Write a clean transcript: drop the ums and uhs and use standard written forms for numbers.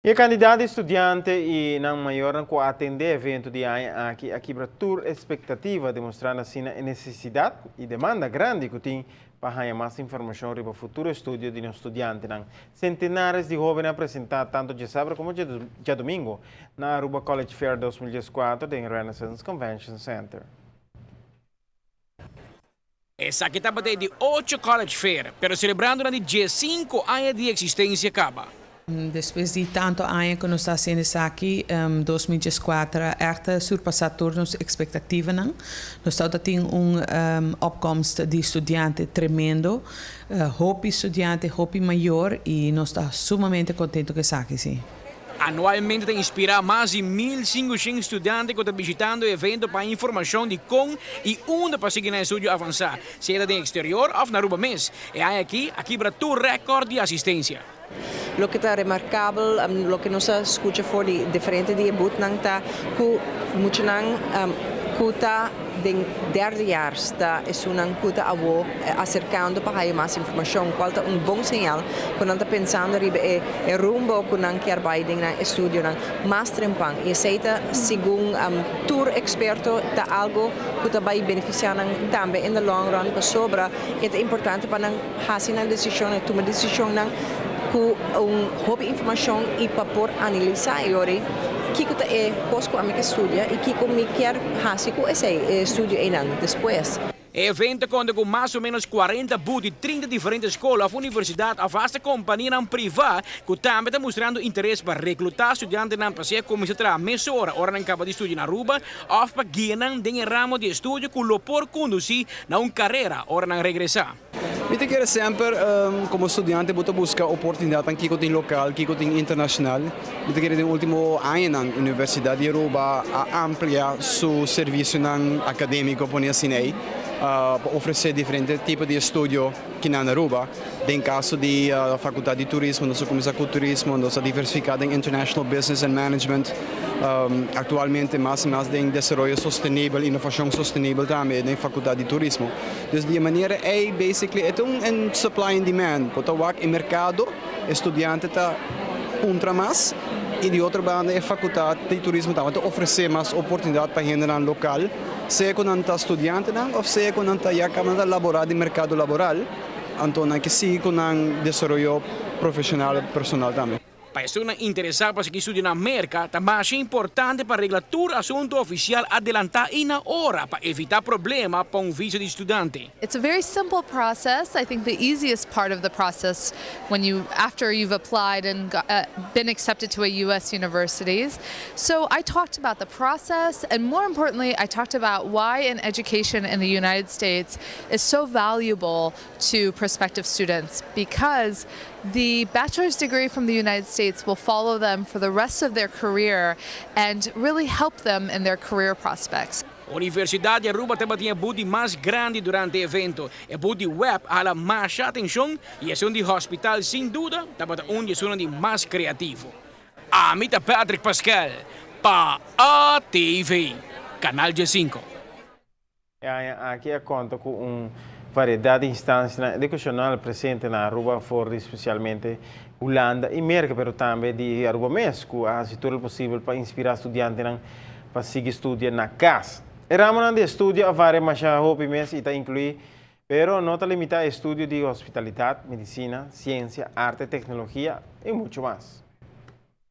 E candidato estudante e não maior não atender evento de aqui a quebratura expectativa demonstrando assim a necessidade e demanda grande que tem para ganhar mais informação sobre o futuro estudo de um estudante. Centenares de jovens apresentados tanto de sábado como de domingo na Aruba College Fair 2014 em Renaissance Convention Center. Essa aqui está batendo de 8 College Fair, pero celebrando na dia 5 anos de existência acaba. Depois de tanto anos que nós estamos fazendo isso aqui, 2004, echt surpassar todas as expectativas. Nós estamos tendo opkomst de estudante tremendo, hope estudante, hope maior, e nós estamos sumamente contentes com isso aqui, sim. Anualmente tem inspirado mais de 1.500 estudantes que estão visitando o evento para informação de como e onde para seguir no estudo avançar, seja no exterior ou na Aruba mesmo. E aqui quebra o recorde de assistência. Lo que está remarcável, lo que nós escuta for de diferente de ebut nang ta ku mucho nang kuta den derde jaar está es un kuta avo acercando para hay más información, cual ta un bom sinal quando anda pensando ribe e rumbo con anche arbeiding na studio na master in pan e seita segun tour experto ta algo kuta vai beneficiar tambe in the long run pa sobra que é importante para hacer una decisión, tomar decisión com hobby informação e para por analisar agora que é coisco a minha estudia e que me quer fazer com esse estudo em ano depois. O evento conta com mais ou menos 40 booths de 30 diferentes escolas, universidades, a vasta companhia privada que também está mostrando interesse para recrutar estudantes para fazer como se trata meia hora não acaba de estudar na Aruba ou para guiar em ramo de estudo que lo por conduzir na uma carreira hora não regressar. Eu quero sempre, como estudante, buscar oportunidade aqui com local, aqui com internacional. Eu quero no último ano na Universidade de Aruba a ampliar seu serviço acadêmico, por assim dizer, para oferecer diferentes tipos de estudo aqui na Aruba. Em caso de faculdade de turismo, nós começamos com turismo, nós diversificado em international business and management. Atualmente mais e mais em desenvolvimento sustentável, inovação sustentável também na faculdade de turismo. Então, de maneira é basically é um supply and demand, porque o mercado estudante está contra mais e de outra banda é faculdade de turismo também oferecer mais oportunidade para gente local, seja quando está estudante ou seja quando está já acabando de laborar no mercado laboral, então que sim com desenvolvimento profissional personal também. Para pessoas interessadas para seguir estudando na América, também é importante para regulatur assunto oficial adelantar na hora para evitar problemas para visto de estudante. It's a very simple process. I think the easiest part of the process after you've applied and been accepted to a U.S. universities. So I talked about the process, and more importantly, I talked about why an education in the United States is so valuable to prospective students, because the bachelor's degree from the United States will follow them for the rest of their career and really help them in their career prospects. A Universidade de Aruba também tinha booth mais grande durante o evento. O booth web hala mais atenção e é um de hospital, sem dúvida, também onde é um de mais criativo. Amita Patrick Pascal, para ATV, Canal G5. Aqui a conta com variedade de instâncias educacionais presentes na Aruba, fora especialmente Holanda e América, mas também de Aruba mesmo, a tudo o possível para inspirar estudantes para seguir estudando na casa. O ramo de estudo a várias mais hobby mesmo e está incluído, mas não está limitado a estudo de hospitalidade, medicina, ciência, arte, tecnologia e muito mais.